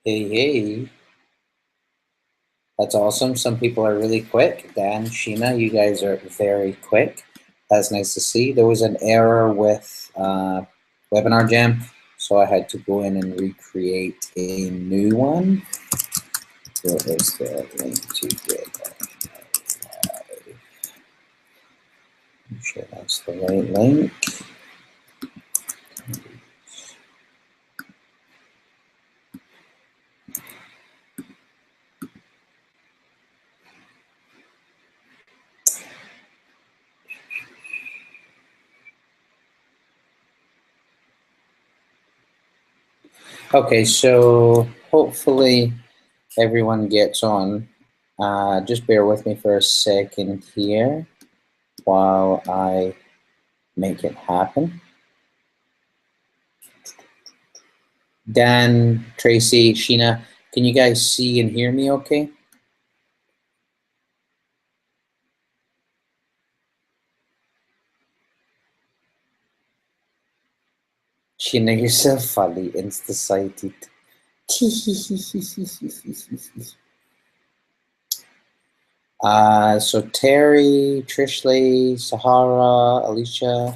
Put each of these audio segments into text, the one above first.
Hey, hey, that's awesome. Some people are really quick. Dan, Sheena, you guys are very quick. That's nice to see. There was an error with Webinar Jam, so I had to go in and recreate a new one. Where is the link to get? I'm sure that's the right link. Okay, so hopefully everyone gets on. Just bear with me for a second here while I make it happen. Dan, Tracy, Sheena, can you guys see and hear me okay? Sheena, you're so funny, insta-sighted. So Terry, Trishley, Sahara, Alicia,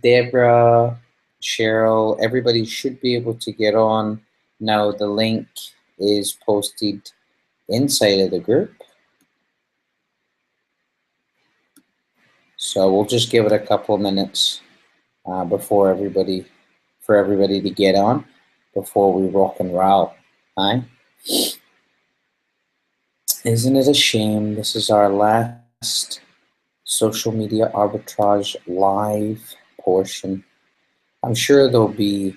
Deborah, Cheryl, everybody should be able to get on. Now the link is posted inside of the group. So we'll just give it a couple of minutes for everybody to get on before we rock and roll. Aye? Isn't it a shame this is our last social media arbitrage live portion? I'm sure there'll be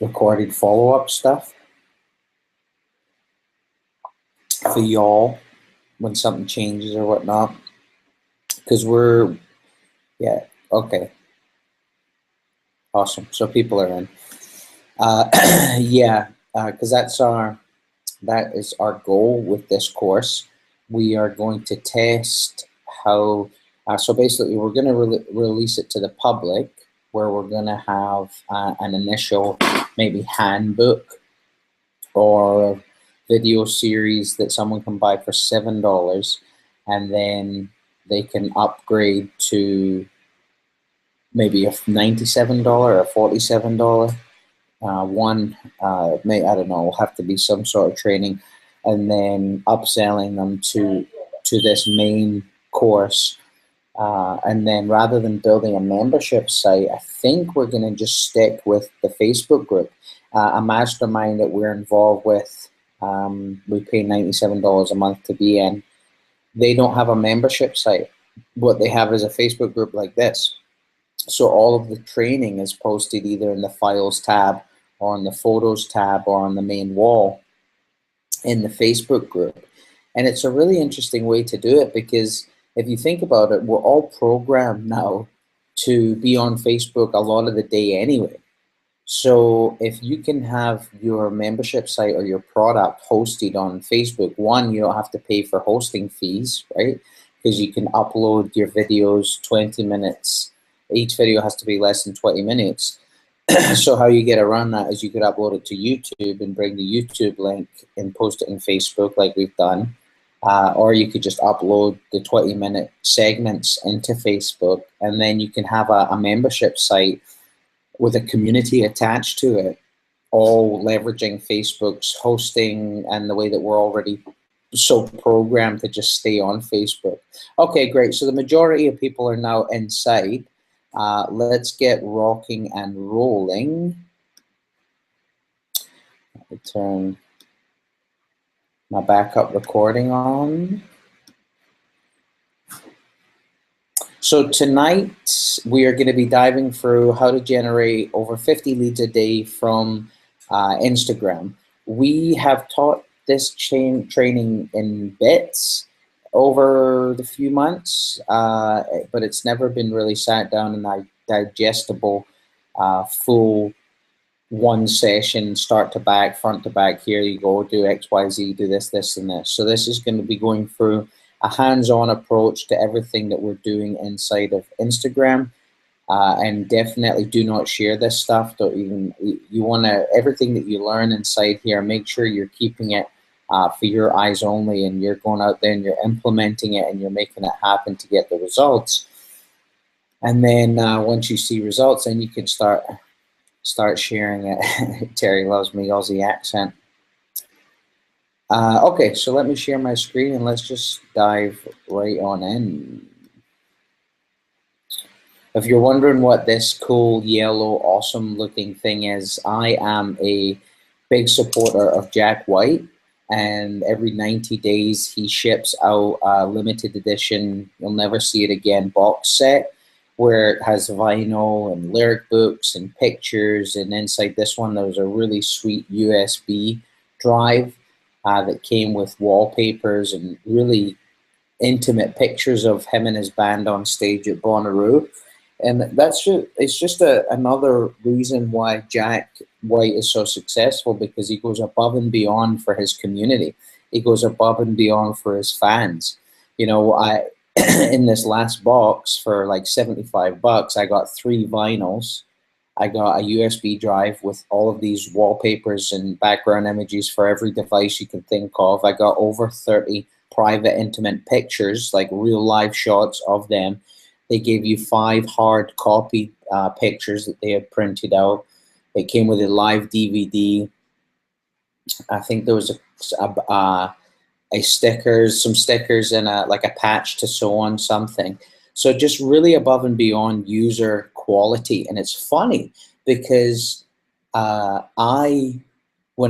recorded follow-up stuff for y'all when something changes or whatnot, because yeah, okay, awesome. So people are in. Yeah, because that is our goal with this course. We are going to test how, so basically we're going to release it to the public, where we're going to have an initial maybe handbook or video series that someone can buy for $7, and then they can upgrade to maybe a $97 or a $47 one. I don't know, will have to be some sort of training, and then upselling them to this main course. And then rather than building a membership site, I think we're going to just stick with the Facebook group. A mastermind that we're involved with, we pay $97 a month to be in. They don't have a membership site. What they have is a Facebook group like this. So all of the training is posted either in the Files tab or on the Photos tab or on the main wall in the Facebook group. And it's a really interesting way to do it, because if you think about it, we're all programmed now to be on Facebook a lot of the day anyway. So if you can have your membership site or your product hosted on Facebook, one, you don't have to pay for hosting fees, right? Because you can upload your videos 20 minutes. Each video has to be less than 20 minutes. So how you get around that is you could upload it to YouTube and bring the YouTube link and post it in Facebook like we've done. Or you could just upload the 20-minute segments into Facebook, and then you can have a membership site with a community attached to it, all leveraging Facebook's hosting and the way that we're already so programmed to just stay on Facebook. Okay, great. So the majority of people are now inside. Let's get rocking and rolling. Let me turn my backup recording on. So tonight we are going to be diving through how to generate over 50 leads a day from Instagram. We have taught this training in bits over the few months, but it's never been really sat down in a digestible, full one session, start to back, front to back. Here you go, do X, Y, Z, do this, this, and this. So this is going to be going through a hands-on approach to everything that we're doing inside of Instagram. and definitely do not share this stuff. Don't even, you want to, everything that you learn inside here, make sure you're keeping it for your eyes only, and you're going out there and you're implementing it and you're making it happen to get the results. And then once you see results, then you can start sharing it. Terry loves me Aussie accent. Okay, so let me share my screen and let's just dive right on in. If you're wondering what this cool, yellow, awesome looking thing is, I am a big supporter of Jack White, and every 90 days he ships out a limited edition, you'll never see it again, box set, where it has vinyl and lyric books and pictures, and inside this one there was a really sweet USB drive that came with wallpapers and really intimate pictures of him and his band on stage at Bonnaroo. And that's just, it's just another reason why Jack White is so successful, because he goes above and beyond for his community. He goes above and beyond for his fans. You know, I in this last box for like $75, I got 3 vinyls. I got a USB drive with all of these wallpapers and background images for every device you can think of. I got over 30 private, intimate pictures, like real live shots of them. They gave you 5 hard copy pictures that they had printed out. It came with a live DVD. I think there was a stickers, some stickers, and like a patch to sew on something. So just really above and beyond user quality. And it's funny because when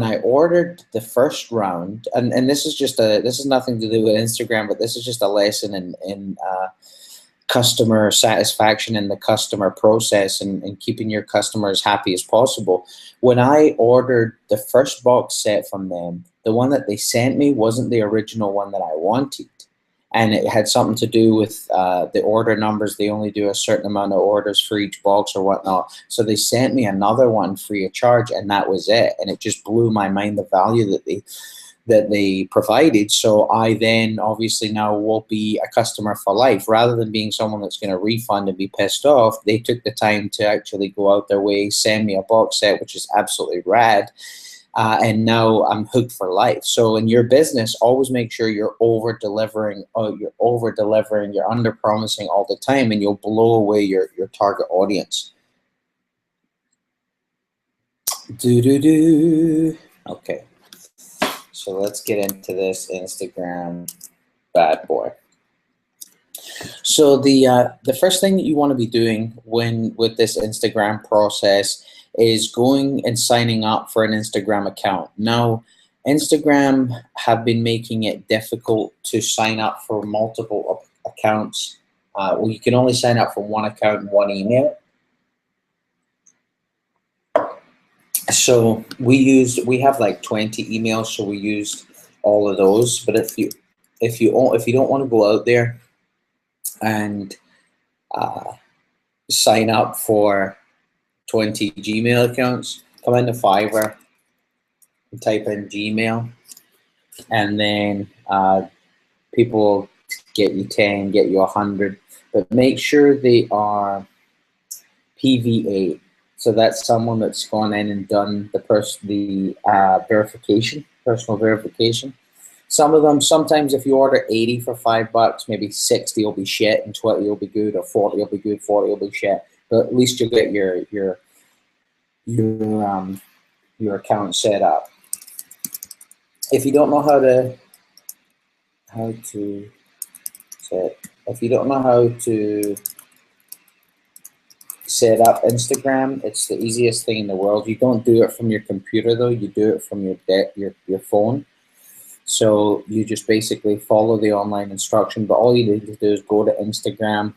I ordered the first round, and this is just this is nothing to do with Instagram, but this is just a lesson in customer satisfaction in the customer process, and keeping your customers happy as possible. When I ordered the first box set from them, the one that they sent me wasn't the original one that I wanted. And it had something to do with the order numbers. They only do a certain amount of orders for each box or whatnot. So they sent me another one free of charge, and that was it. And it just blew my mind, the value that they provided. So I then obviously now will be a customer for life. Rather than being someone that's going to refund and be pissed off, they took the time to actually go out their way, send me a box set, which is absolutely rad. And now I'm hooked for life. So in your business, always make sure you're over-delivering, you're under-promising all the time, and you'll blow away your target audience. Okay. So let's get into this Instagram bad boy. So the first thing that you want to be doing with this Instagram process is going and signing up for an Instagram account. Now, Instagram have been making it difficult to sign up for multiple accounts. Well, you can only sign up for one account and one email. So we have like 20 emails, so we used all of those. But if you don't want to go out there and sign up for 20 Gmail accounts, come into Fiverr and type in Gmail, and then people get you 10, get you 100, but make sure they are PVA. So that's someone that's gone in and done the verification, personal verification. Some of them, sometimes if you order 80 for $5, maybe 60 will be shit and 20 will be good, or 40 will be good, 40 will be shit. But at least you'll get your account set up. If you don't know if you don't know how to set up Instagram, it's the easiest thing in the world. You don't do it from your computer though, you do it from your phone. So you just basically follow the online instruction, but all you need to do is go to Instagram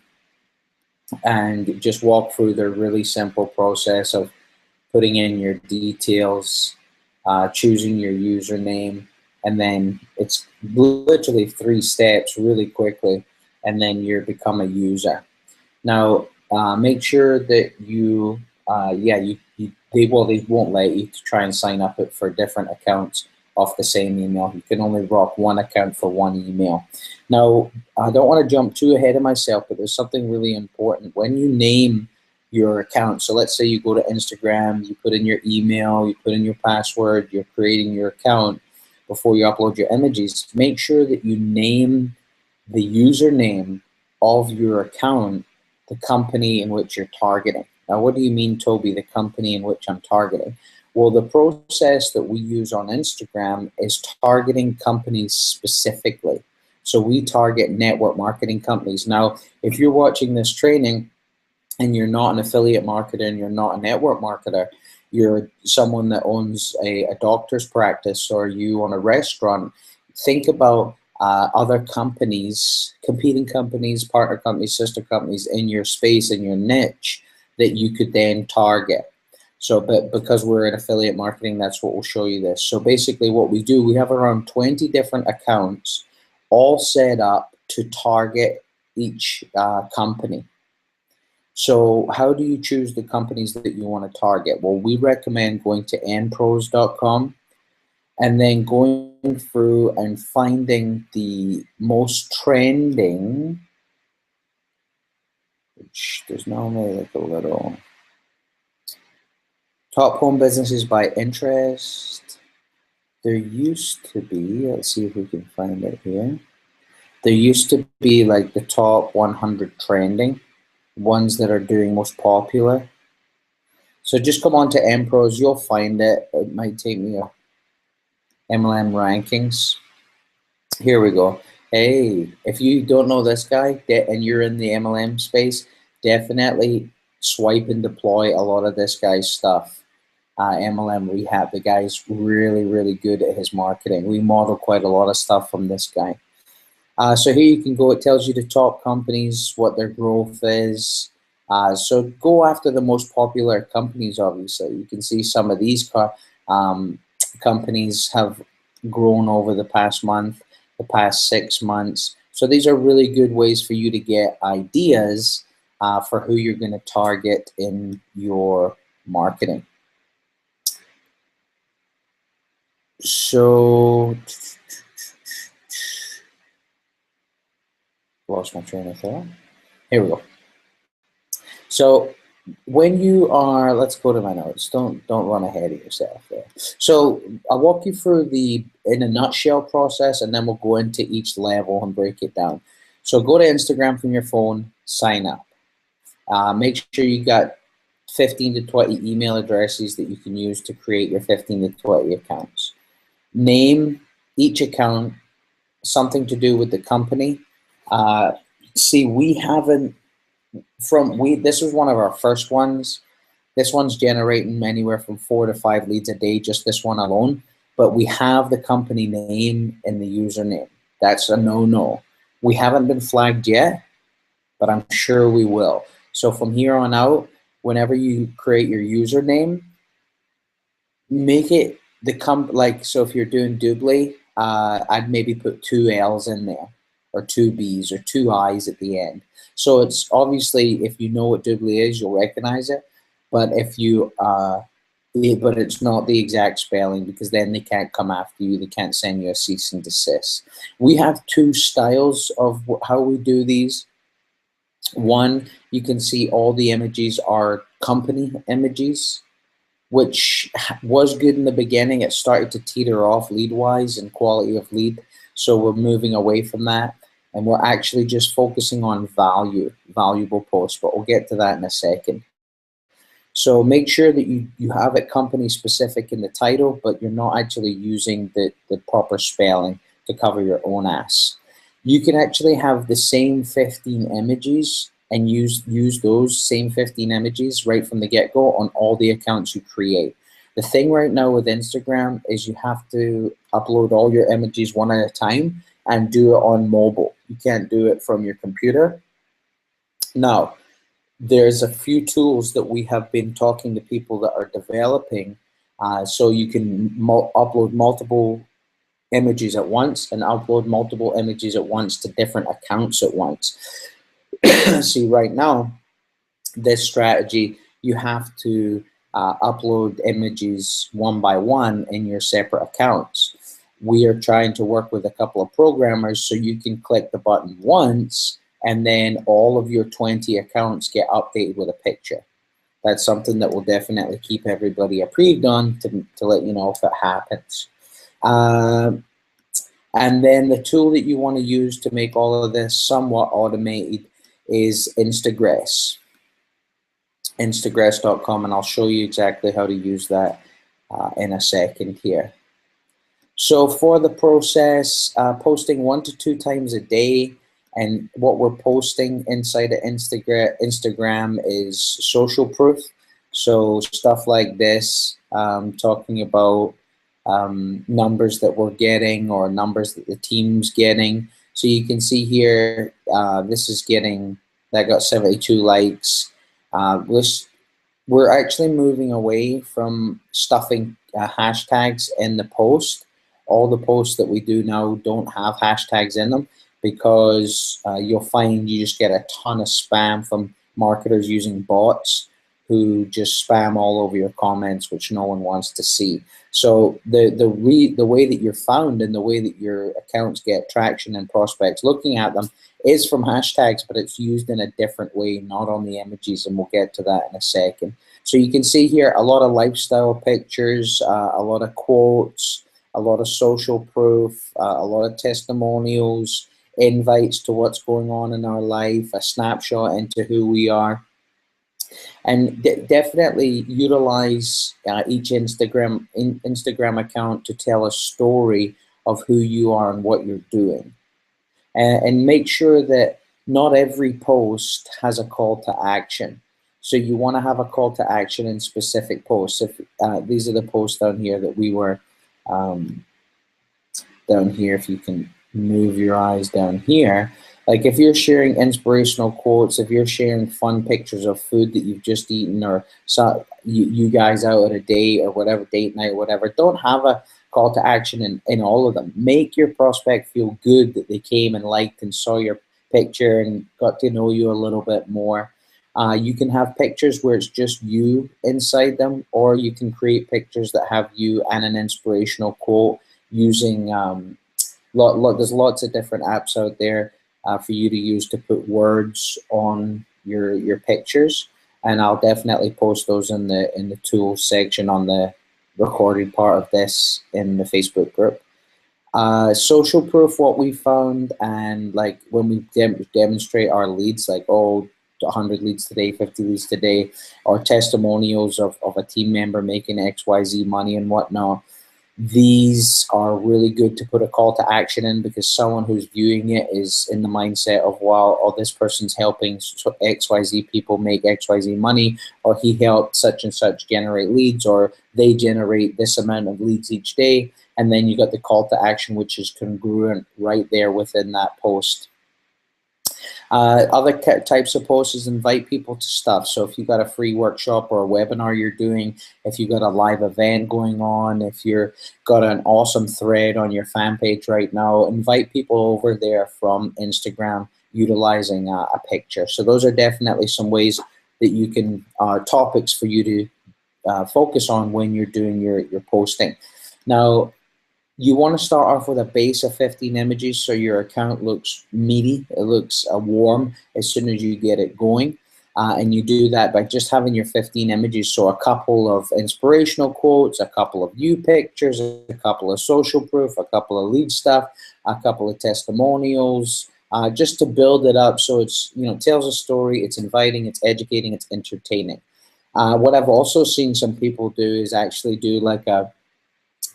and just walk through the really simple process of putting in your details, choosing your username, and then it's literally 3 steps really quickly, and then you become a user. Now, make sure that they won't let you to try and sign up for different accounts off the same email. You can only rock one account for one email. Now, I don't want to jump too ahead of myself, but there's something really important. When you name your account. So let's say you go to Instagram, you put in your email, you put in your password, you're creating your account before you upload your images. Make sure that you name the username of your account the company in which you're targeting. Now, what do you mean, Toby, the company in which I'm targeting? Well, the process that we use on Instagram is targeting companies specifically. So we target network marketing companies. Now, if you're watching this training and you're not an affiliate marketer and you're not a network marketer, you're someone that owns a doctor's practice, or you own a restaurant, think about other companies, competing companies, partner companies, sister companies in your space, in your niche, that you could then target. So, but because we're in affiliate marketing, that's what will show you this. So basically what we do, we have around 20 different accounts all set up to target each company. So how do you choose the companies that you want to target? Well, we recommend going to npros.com and then going through and finding the most trending, which there's normally like a little, top home businesses by interest. There used to be, let's see if we can find it here. There used to be like the top 100 trending, ones that are doing most popular. So just come on to MPros, you'll find it. It might take me a MLM rankings. Here we go. Hey, if you don't know this guy and you're in the MLM space, definitely swipe and deploy a lot of this guy's stuff. MLM Rehab, the guy's really, really good at his marketing. We model quite a lot of stuff from this guy. So here you can go, it tells you the top companies, what their growth is. So go after the most popular companies, obviously. You can see some of these companies have grown over the past month, the past 6 months. So these are really good ways for you to get ideas for who you're going to target in your marketing. So, lost my train of thought. Here we go. So when you are, let's go to my notes. Don't run ahead of yourself there. So I'll walk you through the, in a nutshell, process, and then we'll go into each level and break it down. So go to Instagram from your phone, sign up. Make sure you got 15 to 20 email addresses that you can use to create your 15 to 20 accounts. Name each account something to do with the company. See, we haven't, this was one of our first ones. This one's generating anywhere from 4 to 5 leads a day, just this one alone. But we have the company name in the username. That's a no-no. We haven't been flagged yet, but I'm sure we will. So from here on out, whenever you create your username, make it the like, so if you're doing Doobly, I'd maybe put 2 L's in there, or 2 B's, or 2 I's at the end. So it's obviously, if you know what Doobly is, you'll recognize it. But if you, but it's not the exact spelling, because then they can't come after you. They can't send you a cease and desist. We have 2 styles of how we do these. One, you can see all the images are company images, which was good in the beginning. It started to teeter off lead-wise and quality of lead. So we're moving away from that. And we're actually just focusing on valuable posts, but we'll get to that in a second. So make sure that you have it company specific in the title, but you're not actually using the proper spelling to cover your own ass. You can actually have the same 15 images and use those same 15 images right from the get-go on all the accounts you create. The thing right now with Instagram is you have to upload all your images one at a time and do it on mobile. You can't do it from your computer. Now, there's a few tools that we have been talking to people that are developing, so you can upload multiple images at once and upload multiple images at once to different accounts at once. See, right now, this strategy, you have to upload images one by one in your separate accounts. We are trying to work with a couple of programmers so you can click the button once and then all of your 20 accounts get updated with a picture. that's something that will definitely keep everybody approved on to let you know if it happens. And then the tool that you want to use to make all of this somewhat automated is Instagress. Instagress.com, and I'll show you exactly how to use that in a second here. So for the process, posting 1 to 2 times a day, and what we're posting inside of Instagram is social proof. So stuff like this, talking about numbers that we're getting or numbers that the team's getting. So you can see here, this is getting, that got 72 likes. We're actually moving away from stuffing hashtags in the post. All the posts that we do now don't have hashtags in them because you'll find you just get a ton of spam from marketers using bots who just spam all over your comments, which no one wants to see. So the way that you're found and the way that your accounts get traction and prospects looking at them is from hashtags, but it's used in a different way, not on the images, and we'll get to that in a second. So you can see here a lot of lifestyle pictures, a lot of quotes, a lot of social proof, a lot of testimonials, invites to what's going on in our life, a snapshot into who we are. And definitely utilize each Instagram account to tell a story of who you are and what you're doing. And make sure that not every post has a call to action. So you want to have a call to action in specific posts. If these are the posts down here that we were down here, if you can move your eyes down here. Like if you're sharing inspirational quotes, if you're sharing fun pictures of food that you've just eaten, or you guys out at a date or whatever, date night or whatever, don't have a call to action in all of them. Make your prospect feel good that they came and liked and saw your picture and got to know you a little bit more. You can have pictures where it's just you inside them, or you can create pictures that have you and an inspirational quote using, there's lots of different apps out there for you to use to put words on your pictures, and I'll definitely post those in the tools section on the recorded part of this in the Facebook group. Social proof, what we found, and like when we demonstrate our leads, like 100 leads today, 50 leads today, or testimonials of a team member making XYZ money and whatnot. These are really good to put a call to action in, because someone who's viewing it is in the mindset of, wow, oh, this person's helping XYZ people make XYZ money, or he helped such and such generate leads, or they generate this amount of leads each day. And then you got the call to action, which is congruent right there within that post. Other types of posts is invite people to stuff. So if you've got a free workshop or a webinar you're doing, if you've got a live event going on, if you've got an awesome thread on your fan page right now, invite people over there from Instagram utilizing a picture. So those are definitely some ways that you can, topics for you to focus on when you're doing your posting. Now, you want to start off with a base of 15 images so your account looks meaty, it looks warm as soon as you get it going. And you do that by just having your 15 images, so a couple of inspirational quotes, a couple of you pictures, a couple of social proof, a couple of lead stuff, a couple of testimonials, just to build it up so it's, tells a story, it's inviting, it's educating, it's entertaining. What I've also seen some people do is actually do like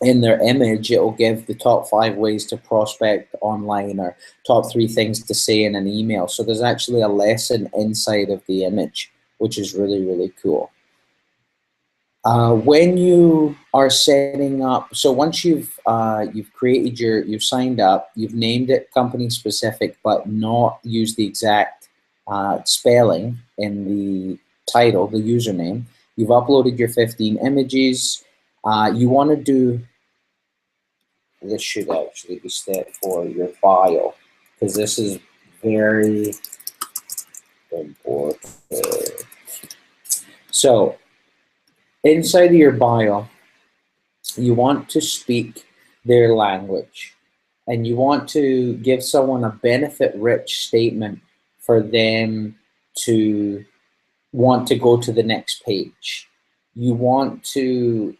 in their image, it will give the top 5 ways to prospect online, or top 3 things to say in an email. So there's actually a lesson inside of the image, which is really, really cool. When you are setting up, so once you've created you've signed up, you've named it company specific, but not used the exact spelling in the title, the username. You've uploaded your 15 images. You want to do, this should actually be set for your bio, because this is very important. So inside of your bio, you want to speak their language, and you want to give someone a benefit-rich statement for them to want to go to the next page. You want to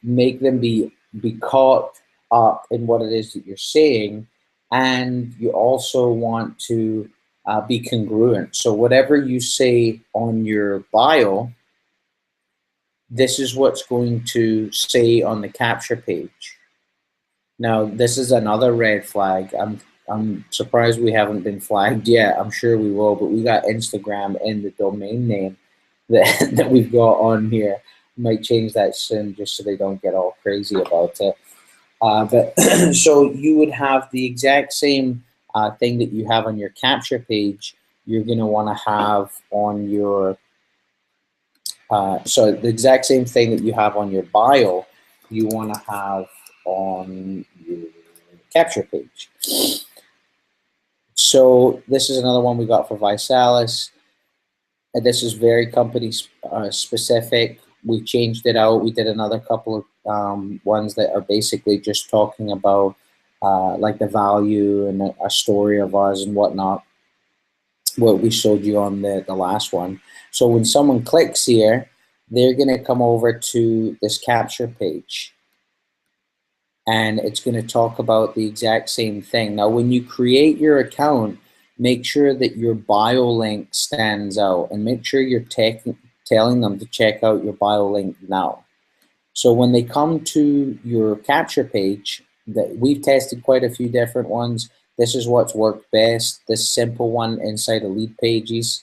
make them be caught up in what it is that you're saying, and you also want to be congruent. So whatever you say on your bio, this is what's going to say on the capture page. Now, this is another red flag. I'm surprised we haven't been flagged yet. I'm sure we will, but we got Instagram in the domain name that, that we've got on here. Might change that soon just so they don't get all crazy about it. But so you would have the exact same thing that you have on your capture page, you're going to want to have on your, so the exact same thing that you have on your bio, you want to have on your capture page. So this is another one we got for S.M.A.I.C. And this is very company specific. We changed it out. We did another couple of ones that are basically just talking about like the value and a story of us and whatnot, what we showed you on the last one. So when someone clicks here, they're going to come over to this capture page, and it's going to talk about the exact same thing. Now, when you create your account, make sure that your bio link stands out, and make sure you're telling them to check out your bio link now. So when they come to your capture page, that we've tested quite a few different ones. This is what's worked best. This simple one inside of lead pages.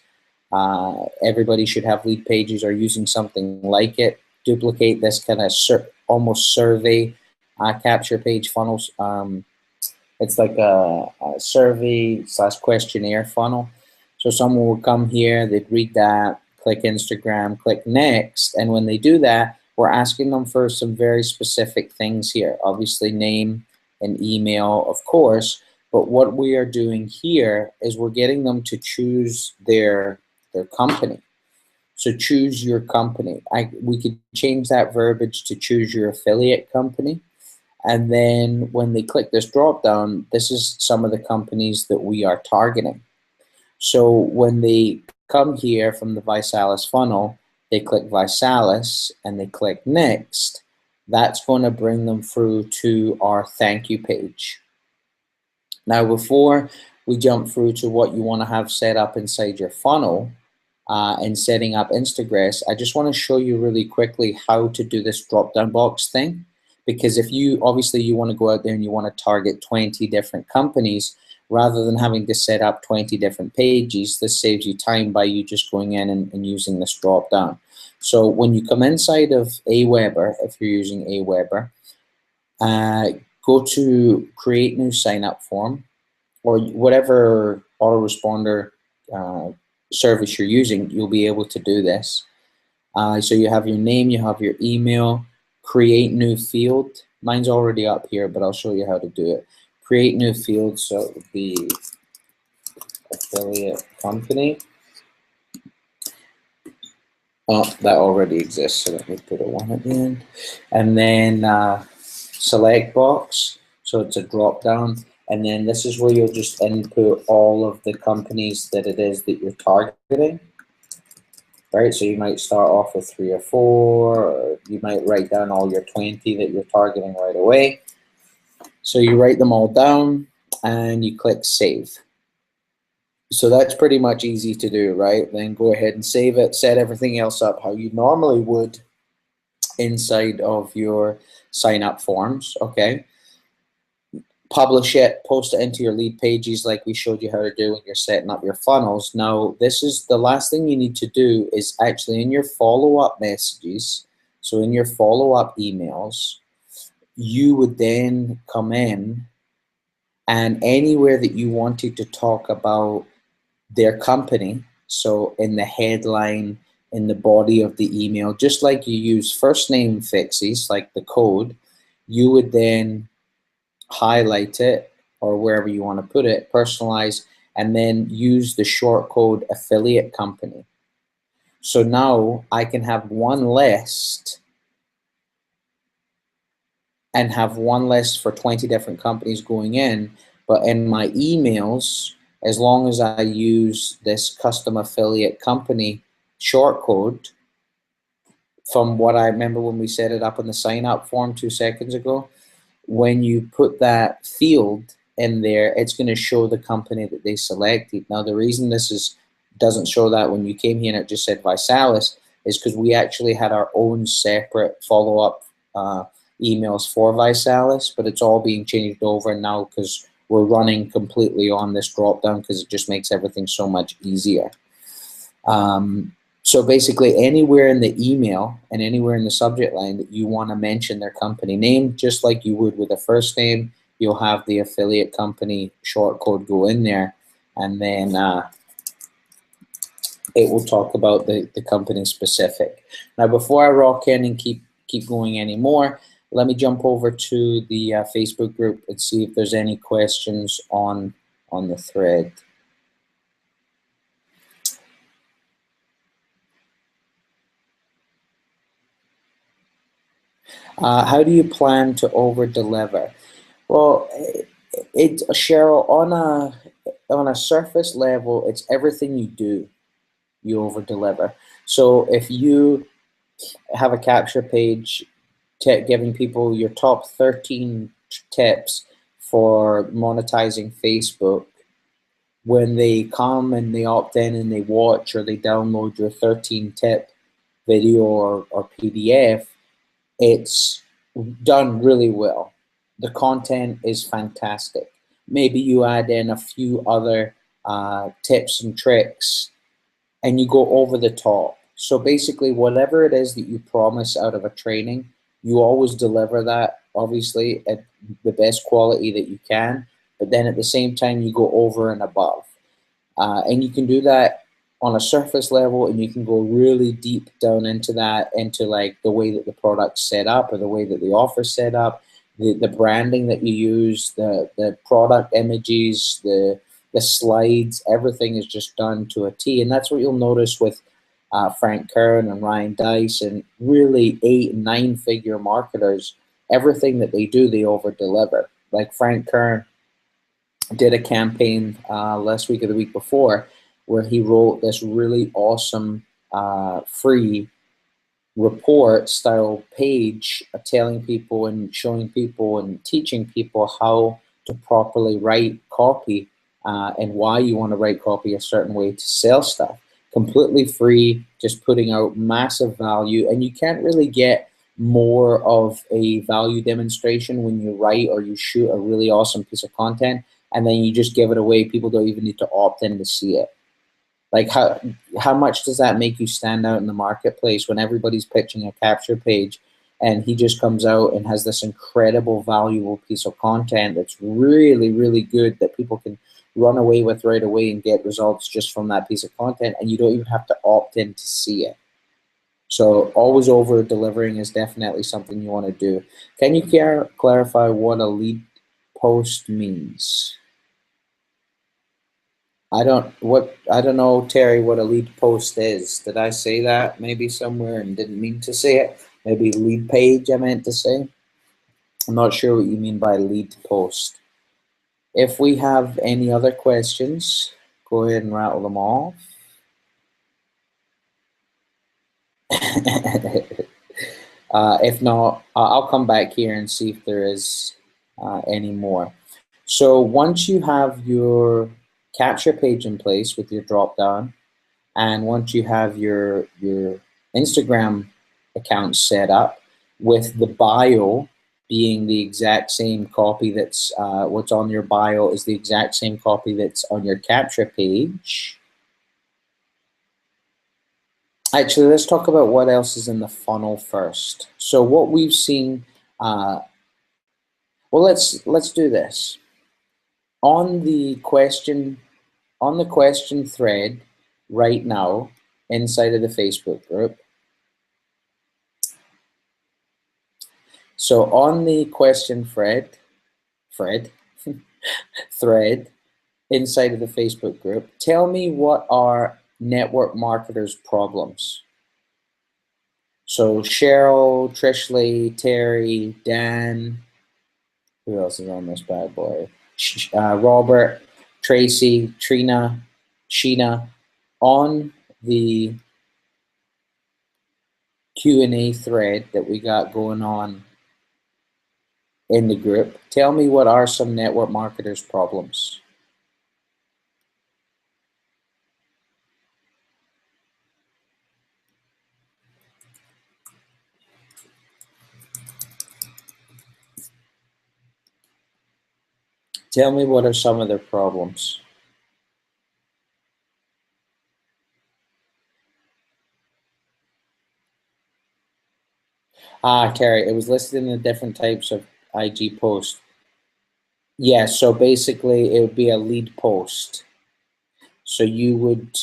Everybody should have lead pages or using something like it. Duplicate this kind of almost survey capture page funnels. It's like a survey / questionnaire funnel. So someone will come here, they'd read that, click Instagram, click next, and when they do that, we're asking them for some very specific things here. Obviously name and email, of course, but what we are doing here is we're getting them to choose their company. So choose your company. We could change that verbiage to choose your affiliate company. And then when they click this drop down, this is some of the companies that we are targeting. So when they come here from the S.M.A.I.C funnel, they click S.M.A.I.C and they click next. That's going to bring them through to our thank you page. Now, before we jump through to what you want to have set up inside your funnel and setting up Instagram, I just want to show you really quickly how to do this drop-down box thing. Because if you, obviously you want to go out there and you want to target 20 different companies, rather than having to set up 20 different pages, this saves you time by you just going in and using this drop down. So when you come inside of Aweber, if you're using Aweber, go to create new sign up form, or whatever autoresponder service you're using, you'll be able to do this. So you have your name, you have your email, create new field. Mine's already up here, but I'll show you how to do it. Create new field, so it would be affiliate company. Oh, that already exists, so let me put a 1 at the end. And then select box, so it's a drop down. And then this is where you'll just input all of the companies that it is that you're targeting. Right, so you might start off with 3 or 4, or you might write down all your 20 that you're targeting right away. So you write them all down and you click save. So that's pretty much easy to do, right? Then go ahead and save it, set everything else up how you normally would inside of your sign up forms, okay? Publish it, post it into your lead pages like we showed you how to do when you're setting up your funnels. Now, this is the last thing you need to do is actually in your follow-up messages, so in your follow-up emails, you would then come in and anywhere that you wanted to talk about their company, so in the headline, in the body of the email, just like you use first name fixes, like the code, you would then highlight it or wherever you want to put it, personalize, and then use the short code affiliate company. So now I can have one list and have one list for 20 different companies going in, but in my emails, as long as I use this custom affiliate company short code, from what I remember when we set it up in the sign up form 2 seconds ago, when you put that field in there, it's going to show the company that they selected. Now, the reason this doesn't show that when you came here and it just said S.M.A.I.C is because we actually had our own separate follow-up emails for S.M.A.I C, but it's all being changed over now because we're running completely on this drop-down because it just makes everything so much easier. So basically, anywhere in the email and anywhere in the subject line that you want to mention their company name, just like you would with a first name, you'll have the affiliate company short code go in there, and then it will talk about the company specific. Now, before I rock in and keep going anymore, let me jump over to the Facebook group and see if there's any questions on the thread. How do you plan to over deliver? Well, it's Cheryl, on a surface level, it's everything you do, you over deliver. So if you have a capture page giving people your top 13 tips for monetizing Facebook, when they come and they opt in and they watch or they download your 13 tip video or PDF, it's done really well. The content is fantastic. Maybe you add in a few other tips and tricks and you go over the top. So basically, whatever it is that you promise out of a training, you always deliver that, obviously, at the best quality that you can, but then at the same time, you go over and above. And you can do that on a surface level, and you can go really deep down into that, into like the way that the product's set up or the way that the offer's set up, the branding that you use, the product images, the slides, everything is just done to a T. And that's what you'll notice with Frank Kern and Ryan Dice and really 8- and 9-figure marketers. Everything that they do, they over deliver. Like Frank Kern did a campaign last week or the week before where he wrote this really awesome free report style page telling people and showing people and teaching people how to properly write copy and why you want to write copy a certain way to sell stuff. Completely free, just putting out massive value, and you can't really get more of a value demonstration when you write or you shoot a really awesome piece of content and then you just give it away. People don't even need to opt in to see it. Like how much does that make you stand out in the marketplace when everybody's pitching a capture page and he just comes out and has this incredible valuable piece of content that's really, really good that people can run away with right away and get results just from that piece of content, and you don't even have to opt in to see it. So always over delivering is definitely something you want to do. Can you clarify what a lead post means? I don't know, Terry, what a lead post is. Did I say that maybe somewhere and didn't mean to say it? Maybe lead page I meant to say. I'm not sure what you mean by lead post. If we have any other questions, go ahead and rattle them off. If not, I'll come back here and see if there is any more. So once you have your capture page in place with your drop down, and once you have your Instagram account set up with the bio being the exact same copy that's what's on your bio is the exact same copy that's on your capture page. Actually, let's talk about what else is in the funnel first. So what we've seen, well, let's do this. On the question thread right now inside of the Facebook group. So on the question thread inside of the Facebook group, tell me what are network marketers' problems. So Cheryl, Trishley, Terry, Dan, who else is on this bad boy? Robert, Tracy, Trina, Sheena, on the Q&A thread that we got going on in the group. Tell me, what are some network marketers' problems? Tell me, what are some of their problems? Ah, Terry, it was listed in the different types of IG post. Yeah, so basically it would be a lead post. So you would,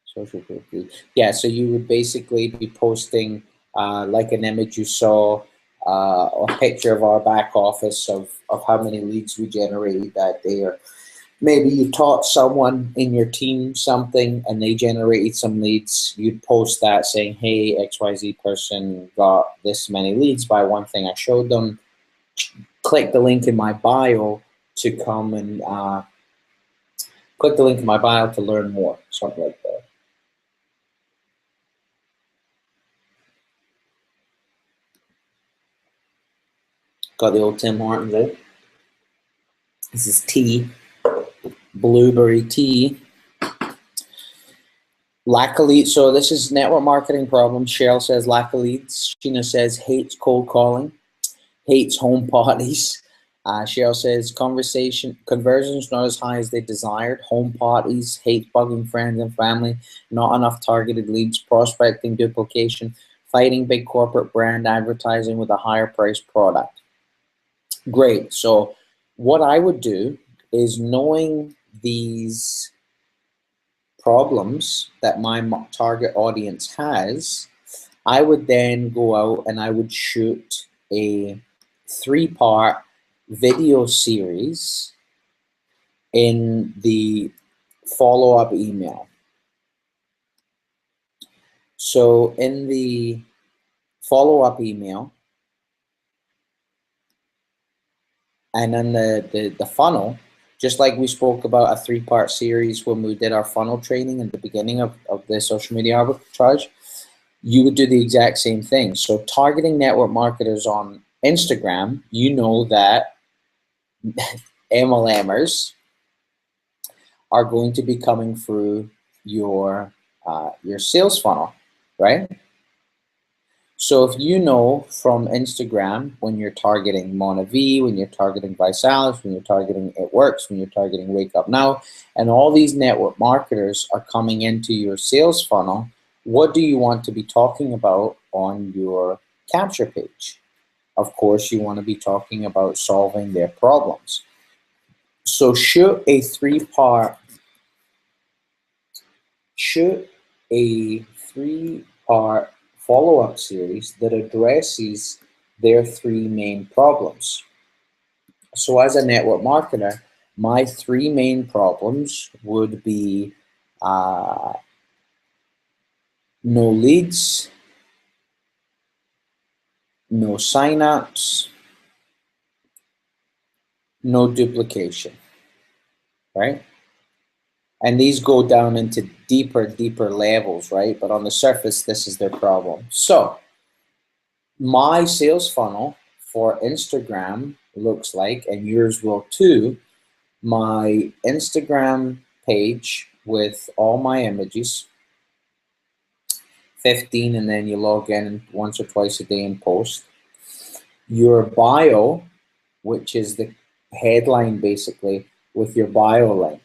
social group lead. Yeah, so you would basically be posting like an image you saw, a picture of our back office of how many leads we generated that day, or maybe you taught someone in your team something and they generated some leads. You'd post that saying, hey, XYZ person got this many leads by one thing I showed them. Click the link in my bio to come and click the link in my bio to learn more, something like that. Got the old Tim Hortons there. This is tea, blueberry tea. Lack of leads. So this is network marketing problem. Cheryl says lack of leads. Sheena says hates cold calling, hates home parties. Cheryl says conversions not as high as they desired. Home parties, hates bugging friends and family, not enough targeted leads, prospecting duplication, fighting big corporate brand advertising with a higher priced product. Great. So what I would do is, knowing these problems that my target audience has, I would then go out and I would shoot a 3-part video series in the follow-up email. So in the follow-up email and then the funnel, just like we spoke about a 3-part series when we did our funnel training at the beginning of the social media arbitrage, you would do the exact same thing. So targeting network marketers on Instagram, you know that MLMers are going to be coming through your sales funnel, right? So if you know from Instagram, when you're targeting Mona V, when you're targeting Visalis, when you're targeting It Works, when you're targeting Wake Up Now, and all these network marketers are coming into your sales funnel, what do you want to be talking about on your capture page? Of course, you want to be talking about solving their problems. So shoot a 3-part follow-up series that addresses their 3 main problems. So as a network marketer, my 3 main problems would be no leads, no signups, no duplication, right? And these go down into deeper levels, right? But on the surface, this is their problem. So my sales funnel for Instagram looks like, and yours will too, my Instagram page with all my images, 15, and then you log in once or twice a day and post. Your bio, which is the headline basically, with your bio link.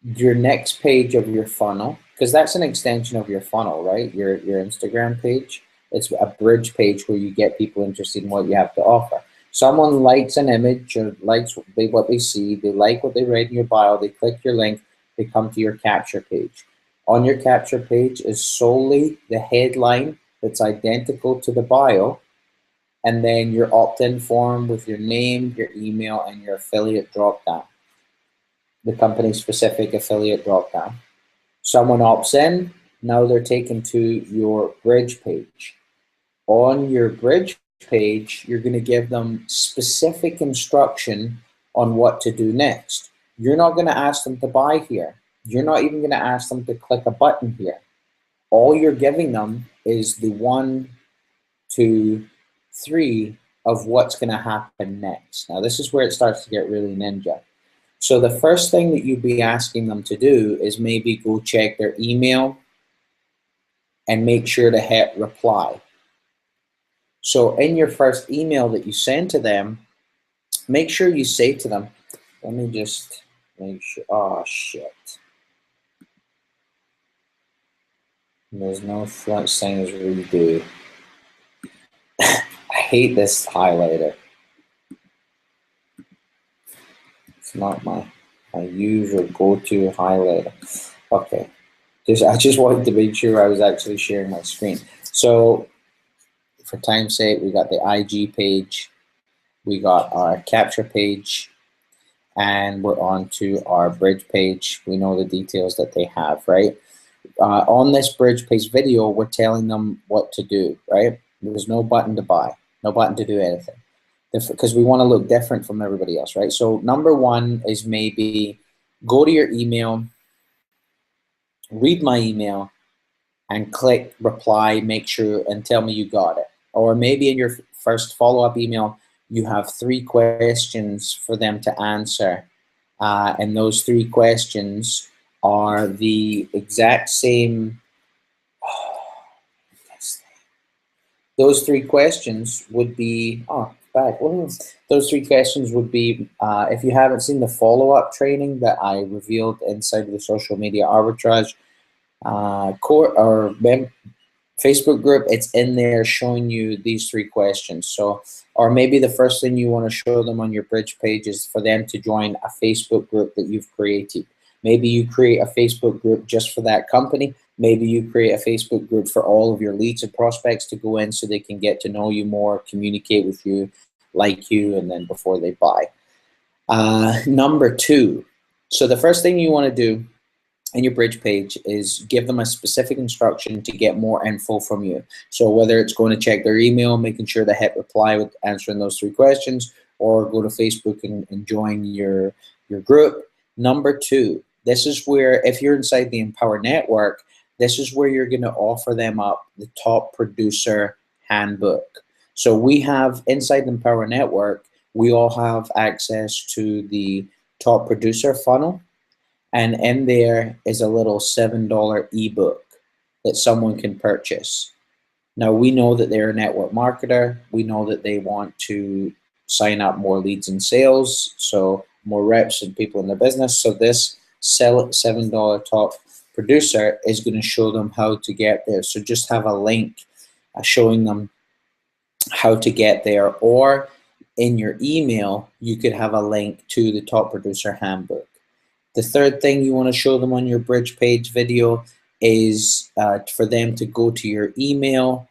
Your next page of your funnel, because that's an extension of your funnel, right? Your Instagram page. It's a bridge page where you get people interested in what you have to offer. Someone likes an image or likes what they see, they like what they read in your bio, they click your link, they come to your capture page. On your capture page is solely the headline that's identical to the bio, and then your opt-in form with your name, your email, and your affiliate dropdown, the company-specific affiliate dropdown. Someone opts in, now they're taken to your bridge page. On your bridge page, you're going to give them specific instruction on what to do next. You're not going to ask them to buy here. You're not even going to ask them to click a button here. all you're giving them is the 1, 2, 3 of what's going to happen next. Now, this is where it starts to get really ninja. So the first thing that you'd be asking them to do is maybe go check their email and make sure to hit reply. So in your first email that you send to them, make sure you say to them, let me just make sure, oh shit. There's no such thing as redo. I hate this highlighter. It's not my usual go-to highlighter. Okay, I just wanted to make sure I was actually sharing my screen. So for time's sake, we got the IG page, we got our capture page, and we're on to our bridge page. We know the details that they have, right? On this bridge page video, we're telling them what to do, right? There's no button to buy, no button to do anything, because we want to look different from everybody else, right? So number one is maybe go to your email, read my email, and click reply, make sure, and tell me you got it. Or maybe in your first follow-up email, you have 3 questions for them to answer. And those 3 questions are the exact same. Those 3 questions would be, those 3 questions would be, if you haven't seen the follow-up training that I revealed inside of the social media arbitrage Facebook group, it's in there showing you these 3 questions. So, or maybe the first thing you want to show them on your bridge page is for them to join a Facebook group that you've created. Maybe you create a Facebook group just for that company. Maybe you create a Facebook group for all of your leads and prospects to go in so they can get to know you more, communicate with you, like you, and then before they buy. Number 2, so the first thing you want to do in your bridge page is give them a specific instruction to get more info from you. So whether it's going to check their email, making sure to hit reply with answering those 3 questions, or go to Facebook and join your group. Number 2, this is where, if you're inside the Empower Network, this is where you're going to offer them up the Top Producer Handbook. So we have, inside the Empower Network, we all have access to the Top Producer funnel. And in there is a little $7 ebook that someone can purchase. Now, we know that they're a network marketer. We know that they want to sign up more leads and sales, so more reps and people in their business. So this $7 top producer is going to show them how to get there. So just have a link showing them how to get there, or in your email, you could have a link to the Top Producer Handbook. The third thing you want to show them on your bridge page video is for them to go to your email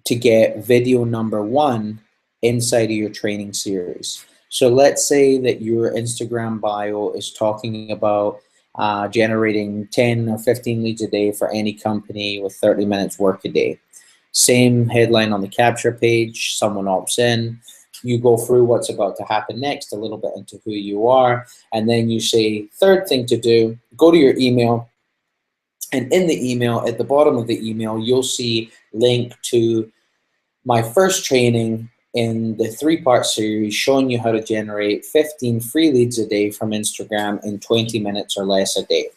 to get video number 1 inside of your training series. So let's say that your Instagram bio is talking about generating 10 or 15 leads a day for any company with 30 minutes work a day. Same headline on the capture page, someone opts in. You go through what's about to happen next, a little bit into who you are, and then you say, third thing to do, go to your email, and in the email, at the bottom of the email, you'll see link to my first training in the 3-part series showing you how to generate 15 free leads a day from Instagram in 20 minutes or less a day.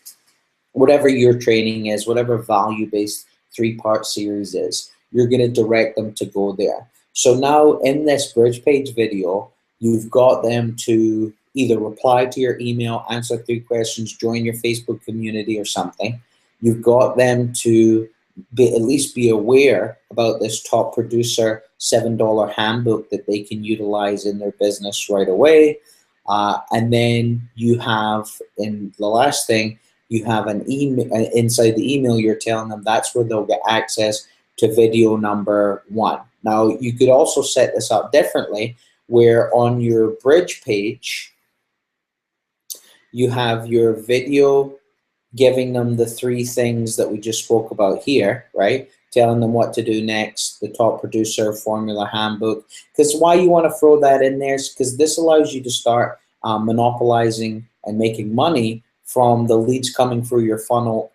Whatever your training is, whatever value-based 3-part series is, you're going to direct them to go there. So now in this bridge page video, you've got them to either reply to your email, answer 3 questions, join your Facebook community or something. You've got them to at least be aware about this Top Producer $7 handbook that they can utilize in their business right away. And then you have, in the last thing, you have an email inside the email. You're telling them that's where they'll get access to video number 1. Now, you could also set this up differently, where on your bridge page, you have your video giving them the 3 things that we just spoke about here, right? Telling them what to do next, the Top Producer Formula Handbook. Because why you want to throw that in there is because this allows you to start monopolizing and making money from the leads coming through your funnel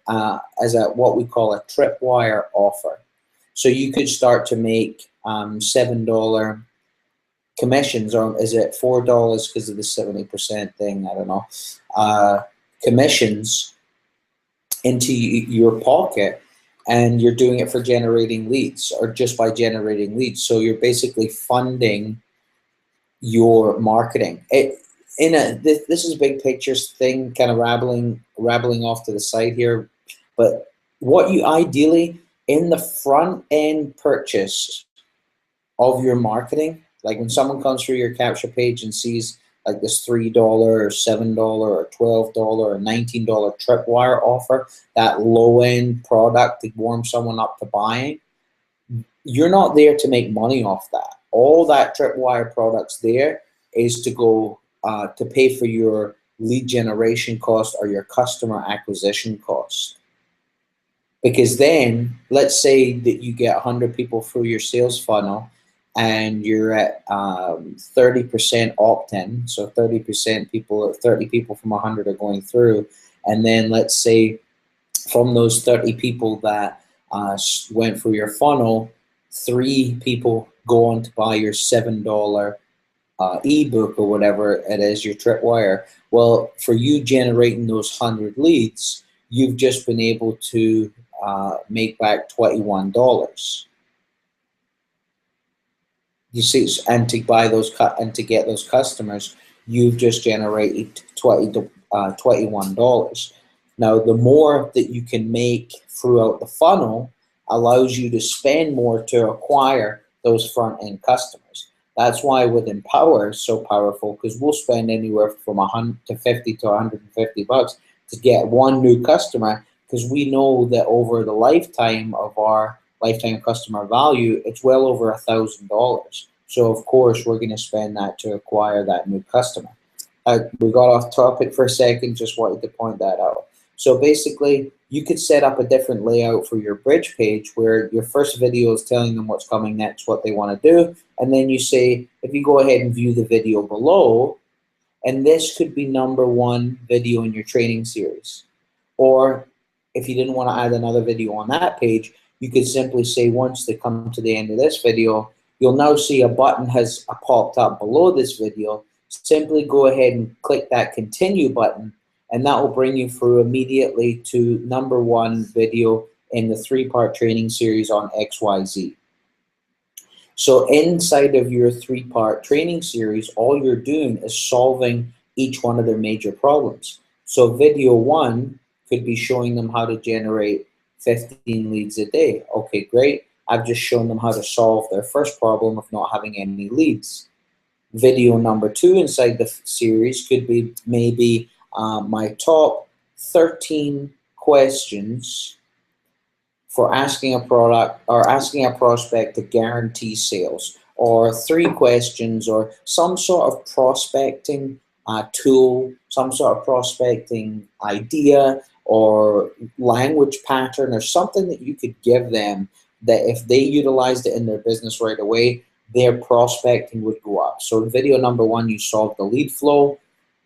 as what we call a tripwire offer. So you could start to make $7 commissions, or is it $4 because of the 70% thing? I don't know. Commissions into your pocket, and you're doing it for generating leads, or just by generating leads. So you're basically funding your marketing. This is a big picture thing, kind of rattling off to the side here, but what you ideally in the front end purchase of your marketing, like when someone comes through your capture page and sees like this $3 or $7 or $12 or $19 tripwire offer, that low end product to warm someone up to buying, you're not there to make money off that. All that tripwire product's there is to go to pay for your lead generation cost or your customer acquisition cost. Because then, let's say that you get 100 people through your sales funnel and you're at 30% opt-in, so 30% people, or 30 people from 100 are going through, and then let's say from those 30 people that went through your funnel, 3 people go on to buy your $7 ebook or whatever it is, your tripwire. Well, for you generating those 100 leads, you've just been able to make back $21. You see, and to buy those and to get those customers, you've just generated $21. Now, the more that you can make throughout the funnel allows you to spend more to acquire those front end customers. That's why with Empower is so powerful, because we'll spend anywhere from $150 to $150 to get one new customer, because we know that over the lifetime of our lifetime customer value, it's well over $1,000. So of course we're going to spend that to acquire that new customer. We got off topic for a second, just wanted to point that out. So basically, you could set up a different layout for your bridge page where your first video is telling them what's coming next, what they want to do, and then you say, if you go ahead and view the video below, and this could be #1 video in your training series. Or if you didn't want to add another video on that page, you could simply say, once they come to the end of this video, you'll now see a button has popped up below this video. Simply go ahead and click that continue button, and that will bring you through immediately to #1 video in the 3-part training series on XYZ. So inside of your 3-part training series, all you're doing is solving each one of their major problems. So video 1 could be showing them how to generate 15 leads a day. Okay, great. I've just shown them how to solve their first problem of not having any leads. Video #2 inside the series could be maybe my top 13 questions for asking a product or asking a prospect to guarantee sales, or 3 questions, or some sort of prospecting tool, some sort of prospecting idea or language pattern, or something that you could give them that if they utilized it in their business right away, their prospecting would go up. So in video #1, you solve the lead flow.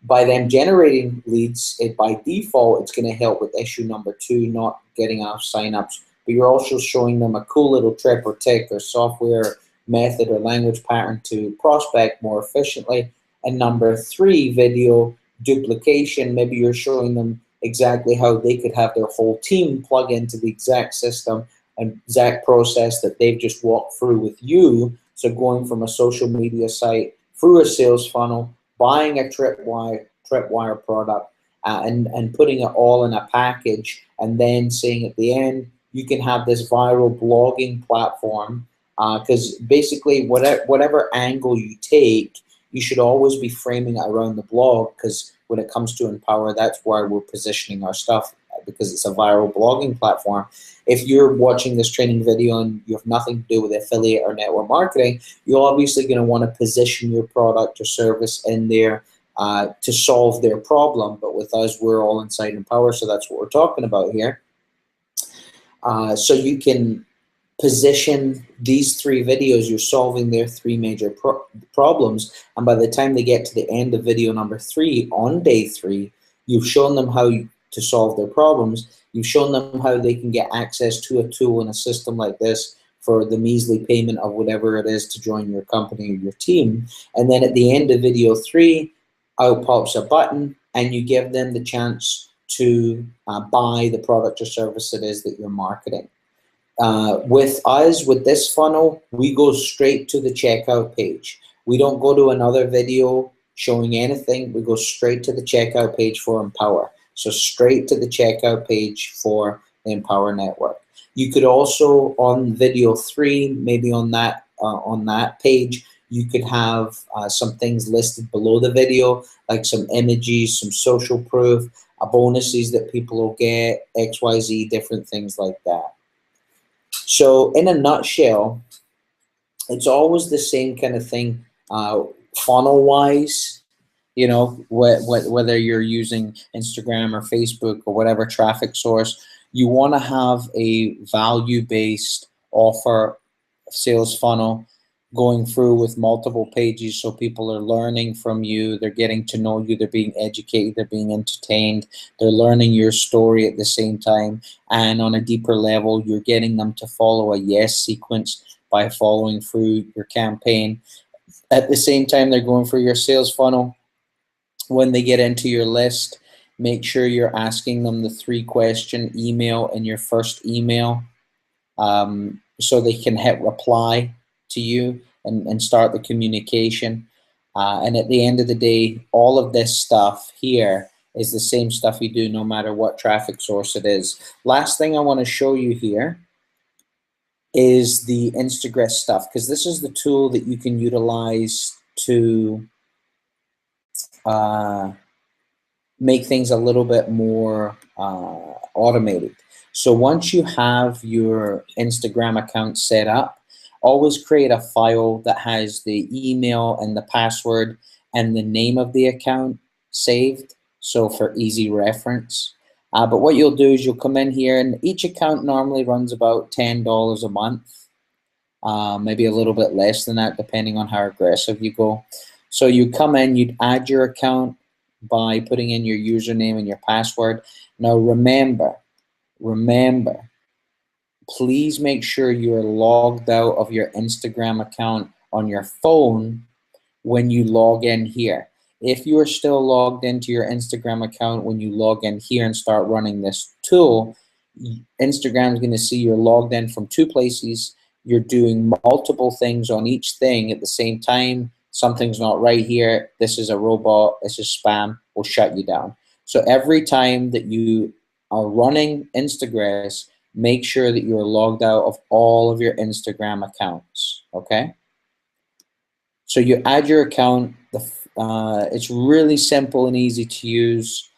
By them generating leads, by default, it's going to help with issue #2, not getting enough signups. But you're also showing them a cool little trick or tick or software method or language pattern to prospect more efficiently. And #3, video duplication. Maybe you're showing them exactly how they could have their whole team plug into the exact system and exact process that they've just walked through with you. So going from a social media site through a sales funnel, buying a tripwire product, and putting it all in a package, and then saying at the end, you can have this viral blogging platform, because basically whatever angle you take, you should always be framing it around the blog, because when it comes to Empower, that's where we're positioning our stuff, because it's a viral blogging platform. If you're watching this training video and you have nothing to do with affiliate or network marketing, you're obviously going to want to position your product or service in there to solve their problem. But with us, we're all inside Empower, so that's what we're talking about here. So you can position these 3 videos, you're solving their 3 major problems, and by the time they get to the end of video #3 on day 3, You've shown them how to solve their problems. You've shown them how they can get access to a tool and a system like this for the measly payment of whatever it is to join your company or your team. And then at the end of video 3, out pops a button and you give them the chance to buy the product or service it is that you're marketing. With us, with this funnel, we go straight to the checkout page. We don't go to another video showing anything. We go straight to the checkout page for Empower. So straight to the checkout page for the Empower Network. You could also, on video 3, maybe on that page, you could have some things listed below the video, like some images, some social proof, bonuses that people will get, XYZ, different things like that. So in a nutshell, it's always the same kind of thing, funnel-wise. You know, whether you're using Instagram or Facebook or whatever traffic source, you want to have a value-based offer sales funnel going through with multiple pages, so people are learning from you, they're getting to know you, they're being educated, they're being entertained, they're learning your story at the same time, and on a deeper level, you're getting them to follow a yes sequence by following through your campaign. At the same time, they're going through your sales funnel. When they get into your list, make sure you're asking them the 3-question email in your first email, so they can hit reply to you and start the communication. And at the end of the day, all of this stuff here is the same stuff you do no matter what traffic source it is. Last thing I want to show you here is the Instagram stuff, because this is the tool that you can utilize to make things a little bit more automated. So once you have your Instagram account set up, always create a file that has the email and the password and the name of the account saved, so for easy reference. But what you'll do is you'll come in here, and each account normally runs about $10 a month, maybe a little bit less than that depending on how aggressive you go. So you come in, you'd add your account by putting in your username and your password. Now remember, please make sure you're logged out of your Instagram account on your phone when you log in here. If you are still logged into your Instagram account when you log in here and start running this tool, Instagram is going to see you're logged in from 2 places. You're doing multiple things on each thing at the same time. Something's not right here. This is a robot. This is spam. Will shut you down. So every time that you are running Instagram, make sure that you're logged out of all of your Instagram accounts, okay? So you add your account. It's really simple and easy to use.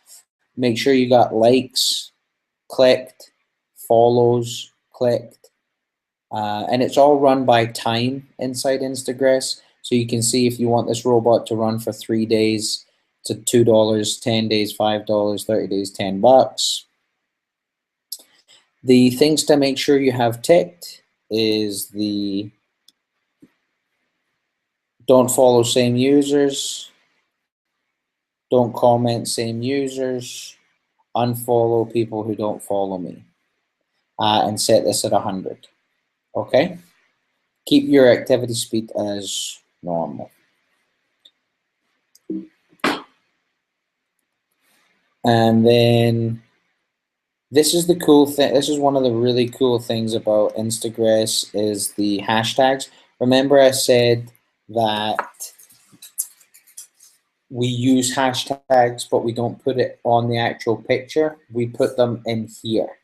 Make sure you got likes clicked, follows clicked, and it's all run by time inside Instagram. So you can see if you want this robot to run for 3 days, to $2, 10 days, $5, 30 days, $10. The things to make sure you have ticked is the don't follow same users, don't comment same users, unfollow people who don't follow me, and set this at 100. Okay? Keep your activity speed as normal. And then this is the cool thing. This is one of the really cool things about Instagram is the hashtags. Remember I said that we use hashtags, but we don't put it on the actual picture. We put them in here.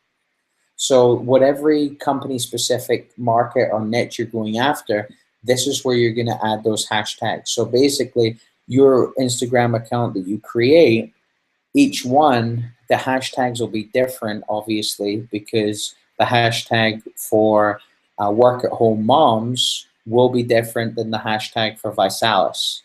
So whatever company specific market or niche you're going after, this is where you're going to add those hashtags. So basically your Instagram account that you create, each one, the hashtags will be different, obviously, because the hashtag for work at home moms will be different than the hashtag for Visalis.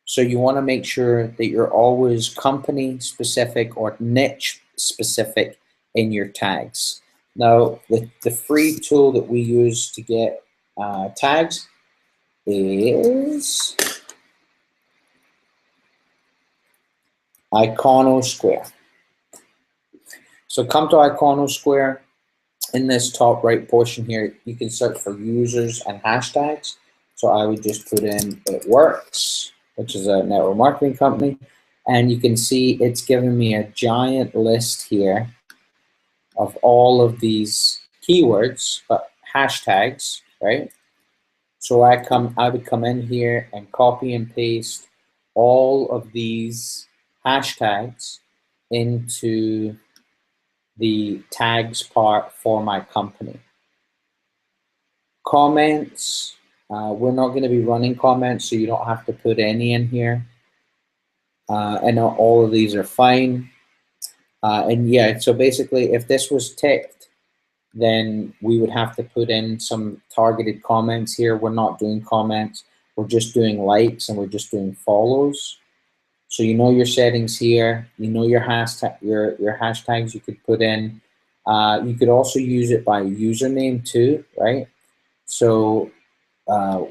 So you want to make sure that you're always company specific or niche specific in your tags. Now, the free tool that we use to get tags is Iconosquare. So come to Iconosquare. In this top right portion here, you can search for users and hashtags. So I would just put in "it works," which is a network marketing company, and you can see it's giving me a giant list here of all of these keywords, but hashtags, right? So I would come in here and copy and paste all of these hashtags into the tags part for my company. Comments, we're not going to be running comments, so you don't have to put any in here. And all of these are fine. And yeah, so basically, if this was ticked, then we would have to put in some targeted comments here. We're not doing comments. We're just doing likes and we're just doing follows. So you know your settings here. You know your hashtag, your hashtags you could put in. You could also use it by username too, right? So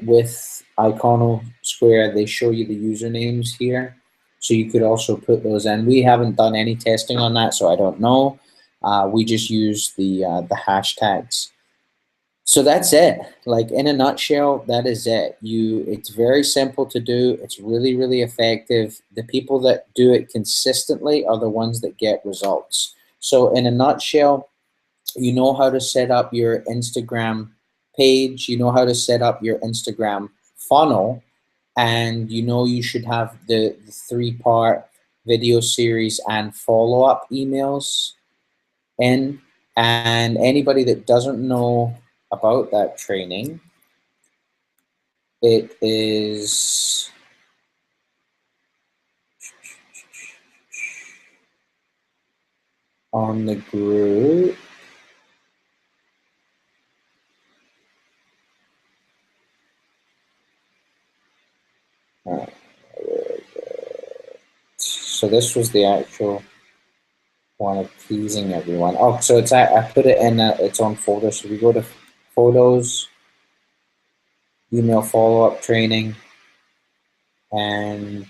with Iconosquare, they show you the usernames here. So you could also put those in. We haven't done any testing on that, so I don't know. We just use the hashtags. So that's it. Like in a nutshell, that is it. It's very simple to do. It's really, really effective. The people that do it consistently are the ones that get results. So in a nutshell, you know how to set up your Instagram page, you know how to set up your Instagram funnel, and you know you should have the 3-part video series and follow-up emails in. And anybody that doesn't know about that training, it is on the group. So this was the actual one of teasing everyone. Oh, so I put it in its own folder. So we go to photos, email follow-up training, and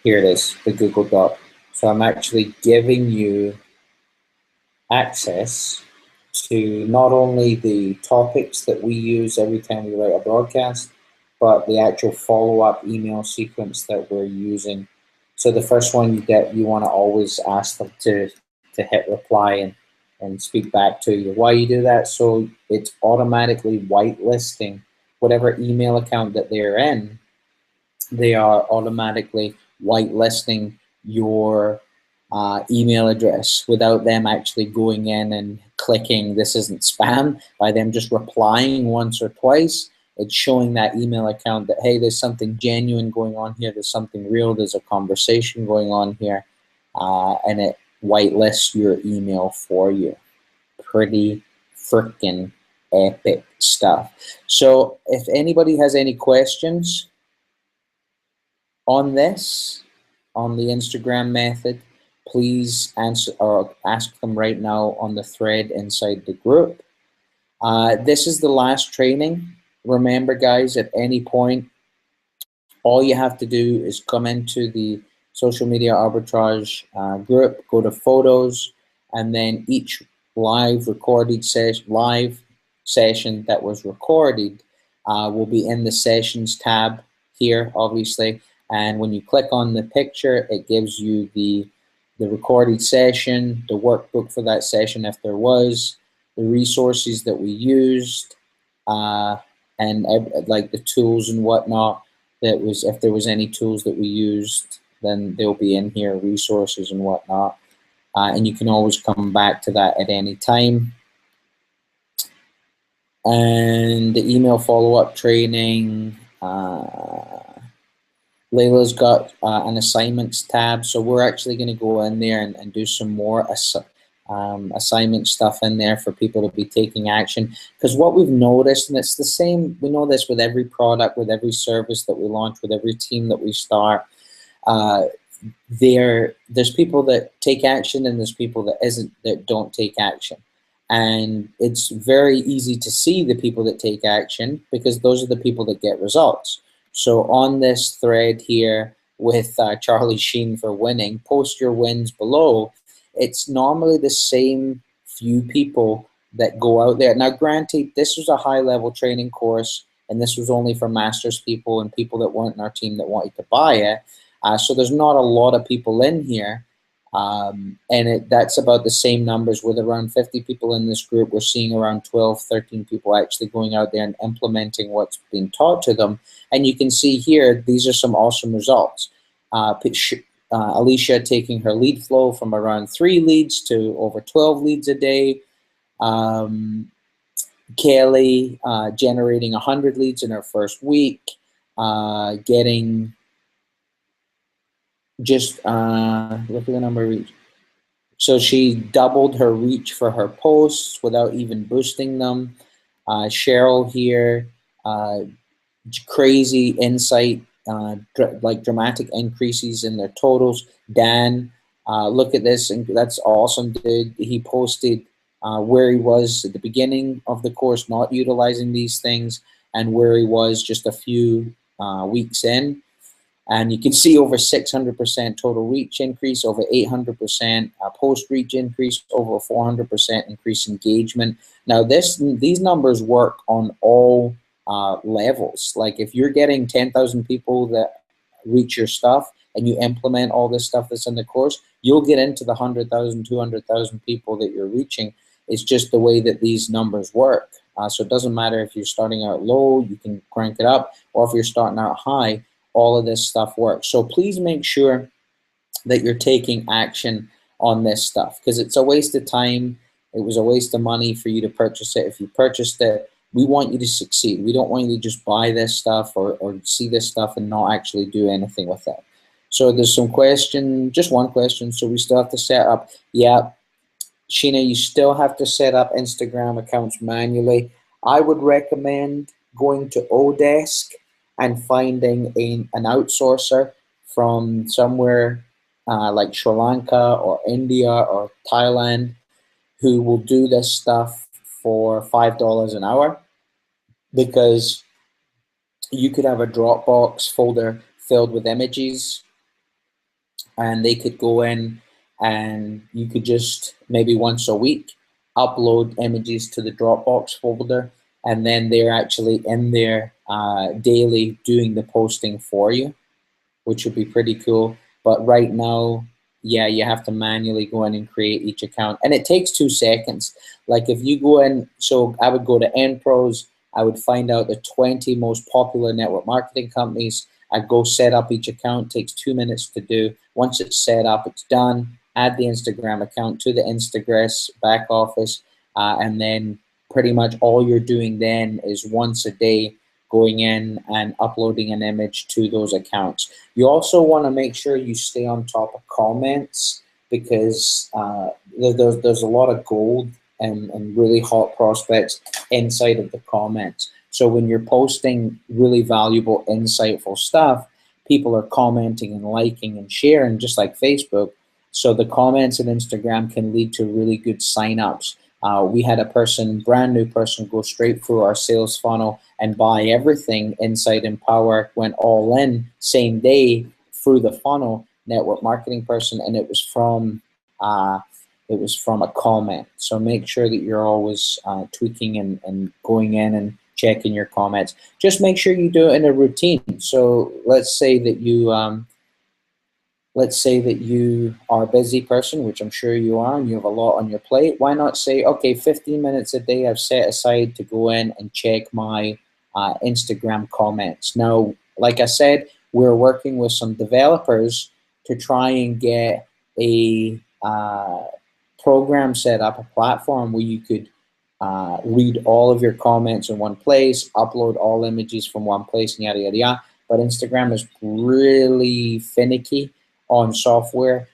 here it is, the Google Doc. So I'm actually giving you access to not only the topics that we use every time we write a broadcast, but the actual follow-up email sequence that we're using. So the first one you want to always ask them to hit reply and speak back to you. Why you do that? So it's automatically whitelisting whatever email account that they're in. They are automatically whitelisting your email address without them actually going in and clicking "this isn't spam." By them just replying once or twice, it's showing that email account that, hey, there's something genuine going on here, there's something real, there's a conversation going on here, and it whitelists your email for you. Pretty freaking epic stuff. So if anybody has any questions on this, on the Instagram method, please answer or ask them right now on the thread inside the group. This is the last training. Remember, guys, at any point, all you have to do is come into the social media arbitrage group, go to photos, and then each live session that was recorded will be in the sessions tab here, obviously. And when you click on the picture, it gives you the recorded session, the workbook for that session if there was, the resources that we used, and like the tools and whatnot. That was, if there was any tools that we used, then they'll be in here, resources and whatnot. And you can always come back to that at any time. And the email follow-up training, Layla's got an assignments tab, so we're actually going to go in there and do some more assignment stuff in there for people to be taking action. Because what we've noticed, and it's the same, we know this with every product, with every service that we launch, with every team that we start, there's people that take action and there's people that don't take action. And it's very easy to see the people that take action because those are the people that get results. So on this thread here, with Charlie Sheen for winning. Post your wins below. It's normally the same few people that go out there. Now, granted, this was a high-level training course, and this was only for master's people and people that weren't in our team that wanted to buy it. So there's not a lot of people in here. That's about the same numbers with around 50 people in this group. We're seeing around 12, 13 people actually going out there and implementing what's being taught to them. And you can see here, these are some awesome results. Alicia taking her lead flow from around 3 leads to over 12 leads a day. Kelly generating 100 leads in her first week, getting just, look at the number of reach. So she doubled her reach for her posts without even boosting them. Cheryl here, crazy insight, like dramatic increases in their totals. Dan, look at this, and that's awesome, dude. He posted where he was at the beginning of the course, not utilizing these things, and where he was just a few weeks in. And you can see over 600% total reach increase, over 800% post reach increase, over 400% increase engagement. Now these numbers work on all levels. Like if you're getting 10,000 people that reach your stuff and you implement all this stuff that's in the course, you'll get into the 100,000, 200,000 people that you're reaching. It's just the way that these numbers work. So it doesn't matter if you're starting out low, you can crank it up, or if you're starting out high, all of this stuff works. So please make sure that you're taking action on this stuff, because it's a waste of time. It was a waste of money for you to purchase it. If you purchased it, we want you to succeed. We don't want you to just buy this stuff or see this stuff and not actually do anything with it. So there's some question, just one question. So we still have to set up, yeah, Sheena, you still have to set up Instagram accounts manually. I would recommend going to Odesk and finding an outsourcer from somewhere like Sri Lanka or India or Thailand who will do this stuff for $5 an hour, because you could have a Dropbox folder filled with images and they could go in and you could just maybe once a week upload images to the Dropbox folder, and then they're actually in there daily doing the posting for you, which would be pretty cool. But right now, yeah, you have to manually go in and create each account, and it takes 2 seconds. Like if you go in, so I would go to NPros, I would find out the 20 most popular network marketing companies. I'd go set up each account. It takes 2 minutes to do. Once it's set up, it's done. Add the Instagram account to the Instagram back office, and then pretty much all you're doing then is once a day going in and uploading an image to those accounts. You also want to make sure you stay on top of comments, because there's a lot of gold and really hot prospects inside of the comments. So when you're posting really valuable, insightful stuff, people are commenting and liking and sharing, just like Facebook. So the comments in Instagram can lead to really good signups. We had a person, brand new person, go straight through our sales funnel and buy everything inside Empower, went all in same day through the funnel, network marketing person, and it was from a comment. So make sure that you're always tweaking and going in and checking your comments. Just make sure you do it in a routine. So let's say that you are a busy person, which I'm sure you are, and you have a lot on your plate. Why not say, okay, 15 minutes a day I've set aside to go in and check my Instagram comments. Now, like I said, we're working with some developers to try and get a program set up, a platform where you could read all of your comments in one place, upload all images from one place, and yada, yada, yada. But Instagram is really finicky on software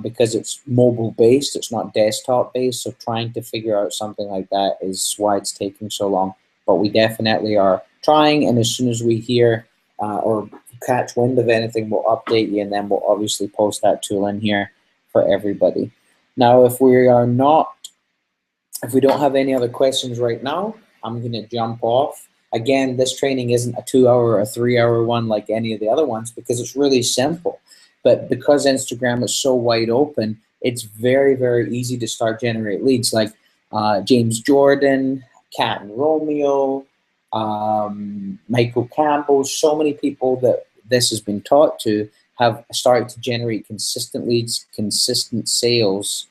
because it's mobile-based, it's not desktop-based, so trying to figure out something like that is why it's taking so long. But we definitely are trying, and as soon as we hear or catch wind of anything, we'll update you, and then we'll obviously post that tool in here for everybody. Now, if we don't have any other questions right now, I'm going to jump off. Again, this training isn't a 2-hour or a 3-hour one like any of the other ones because it's really simple. But because Instagram is so wide open, it's very, very easy to start generate leads like James Jordan, Kat and Romeo, Michael Campbell. So many people that this has been taught to have started to generate consistent leads, consistent sales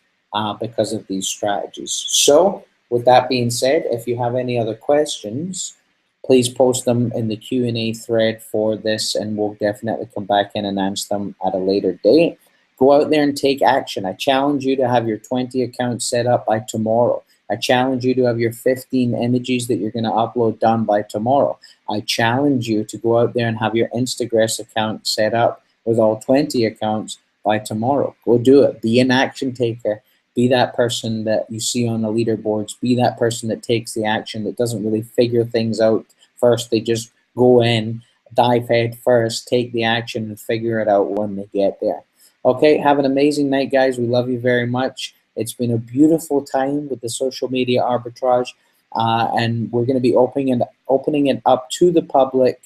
because of these strategies. So with that being said, if you have any other questions, please post them in the Q&A thread for this, and we'll definitely come back in and answer them at a later date. Go out there and take action. I challenge you to have your 20 accounts set up by tomorrow. I challenge you to have your 15 images that you're going to upload done by tomorrow. I challenge you to go out there and have your Instagram account set up with all 20 accounts by tomorrow. Go do it. Be an action taker. Be that person that you see on the leaderboards. Be that person that takes the action, that doesn't really figure things out first. They just go in, dive head first, take the action, and figure it out when they get there. Okay, have an amazing night, guys. We love you very much. It's been a beautiful time with the social media arbitrage, and we're going to be opening it up to the public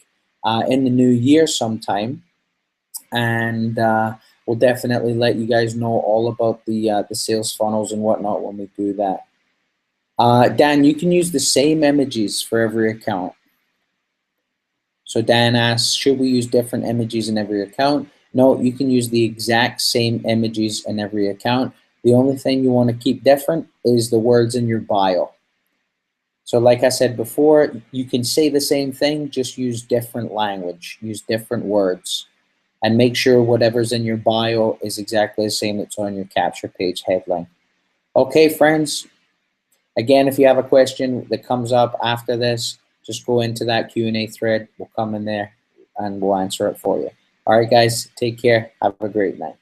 in the new year sometime, and we'll definitely let you guys know all about the sales funnels and whatnot when we do that. Dan, you can use the same images for every account. So Dan asks, should we use different images in every account? No, you can use the exact same images in every account. The only thing you want to keep different is the words in your bio. So like I said before, you can say the same thing, just use different language, use different words, and make sure whatever's in your bio is exactly the same that's on your capture page headline. Okay, friends, again, if you have a question that comes up after this, just go into that Q&A thread. We'll come in there and we'll answer it for you. All right, guys, take care. Have a great night.